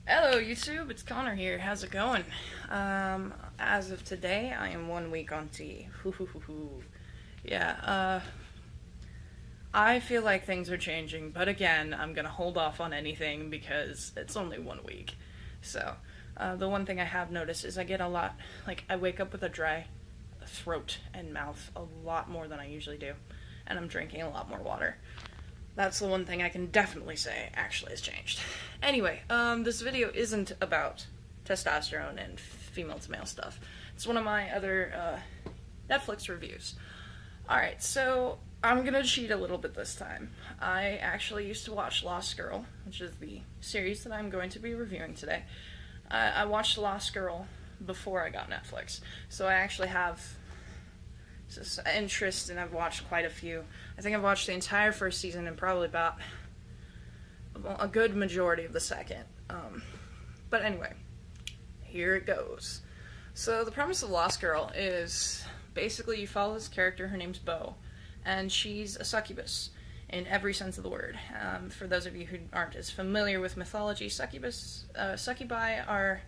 Hello YouTube, it's Connor here. How's it going? As of today, I am 1 week on T. Yeah, I feel like things are changing, but again, I'm gonna hold off on anything because it's only 1 week. So, the one thing I have noticed is I get a lot, I wake up with a dry throat and mouth a lot more than I usually do, and I'm drinking a lot more water. That's the one thing I can definitely say actually has changed. Anyway, this video isn't about testosterone and female to male stuff. It's one of my other Netflix reviews. Alright, so I'm gonna cheat a little bit this time. I actually used to watch Lost Girl, which is the series that I'm going to be reviewing today. I watched Lost Girl before I got Netflix, so I actually have interest, and I've watched quite a few. I think I've watched the entire first season and probably about a good majority of the second. But anyway, here it goes. So the premise of Lost Girl is basically you follow this character. Her name's Bo, and she's a succubus in every sense of the word. For those of you who aren't as familiar with mythology, succubi are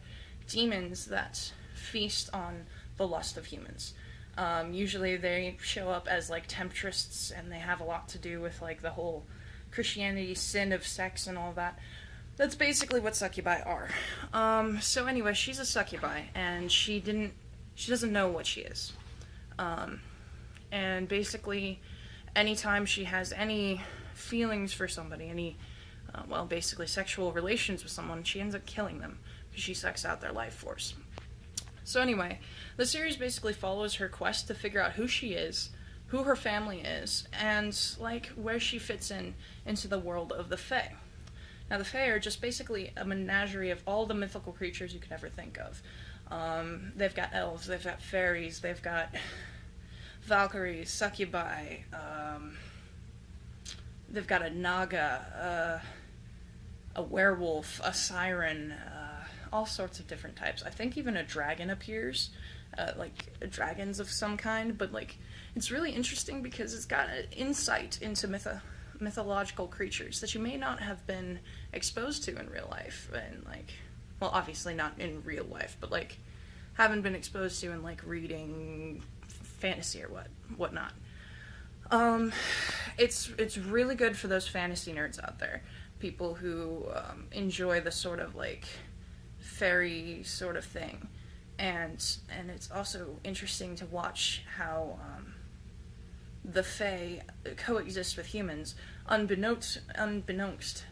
demons that feast on the lust of humans. Usually they show up as like temptresses, and they have a lot to do with like the whole Christianity sin of sex and all that. That's basically what succubi are. So anyway, she's a succubi, and she doesn't know what she is. And basically, anytime she has any feelings for somebody, basically sexual relations with someone, she ends up killing them because she sucks out their life force. So anyway, the series basically follows her quest to figure out who she is, who her family is, and like where she fits into the world of the Fae. Now the Fae are just basically a menagerie of all the mythical creatures you could ever think of. They've got elves, they've got fairies, they've got Valkyries, succubi, they've got a naga, a werewolf, a siren, all sorts of different types. I think even a dragon appears, like dragons of some kind, but like it's really interesting because it's got an insight into mythological creatures that you may not have been exposed to in real life, and like, well, obviously not in real life, but like haven't been exposed to in like reading fantasy or whatnot. It's really good for those fantasy nerds out there, people who enjoy the sort of like fairy sort of thing, and it's also interesting to watch how the Fae coexist with humans, unbeknownst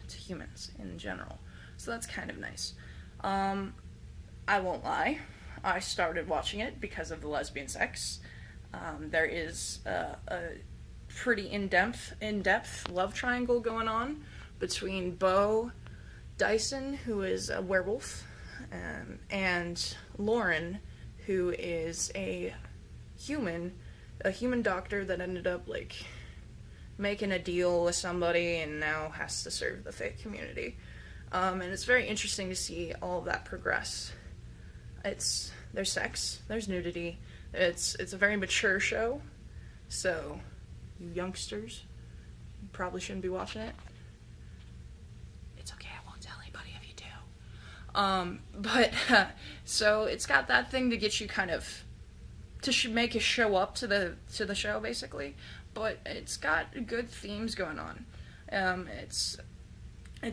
to humans in general. So that's kind of nice. I won't lie, I started watching it because of the lesbian sex. There is a pretty in-depth love triangle going on between Bo Dyson, who is a werewolf, and Lauren, who is a human doctor that ended up like making a deal with somebody and now has to serve the Fae community. And it's very interesting to see all of that progress. There's sex, there's nudity. It's a very mature show, so you youngsters, you probably shouldn't be watching it. It's okay, I won't tell anybody if you do. So it's got that thing to get you kind of make you show up to the show basically, but it's got good themes going on. It's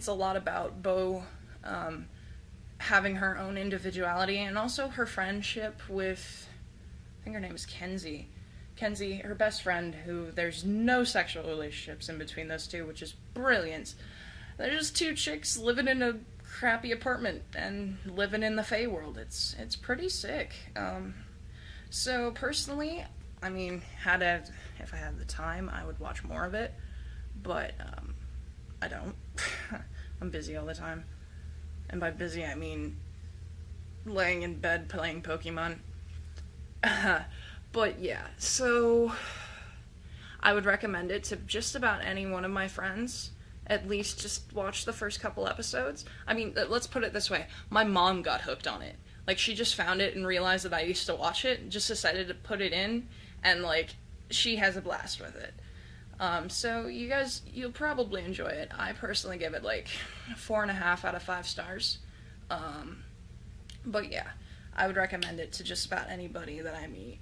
a lot about Bo having her own individuality, and also her friendship with, I think her name is Kenzie. Kenzie, her best friend, who there's no sexual relationships in between those two, which is brilliant. They're just two chicks living in a crappy apartment and living in the Fae world. It's pretty sick. So personally, I mean, if I had the time, I would watch more of it, but I don't. I'm busy all the time, and by busy I mean laying in bed playing Pokemon. But yeah, so I would recommend it to just about any one of my friends. At least just watch the first couple episodes. I mean, let's put it this way. My mom got hooked on it. Like, she just found it and realized that I used to watch it, and just decided to put it in, and like, she has a blast with it. So you guys, you'll probably enjoy it. I personally give it like 4.5 out of 5 stars. But yeah, I would recommend it to just about anybody that I meet.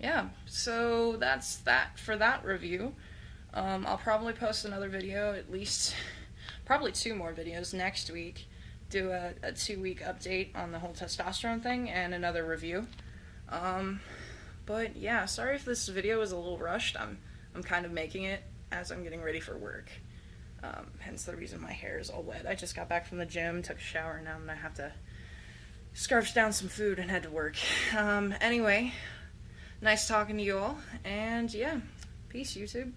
Yeah, so that's that for that review. I'll probably post another video, at least probably 2 more videos next week. Do a 2-week update on the whole testosterone thing and another review. But yeah, sorry if this video is a little rushed. I'm kind of making it as I'm getting ready for work. Hence the reason my hair is all wet. I just got back from the gym, took a shower, and now I'm gonna have to scarf down some food and head to work. Anyway, nice talking to you all, and yeah, peace, YouTube.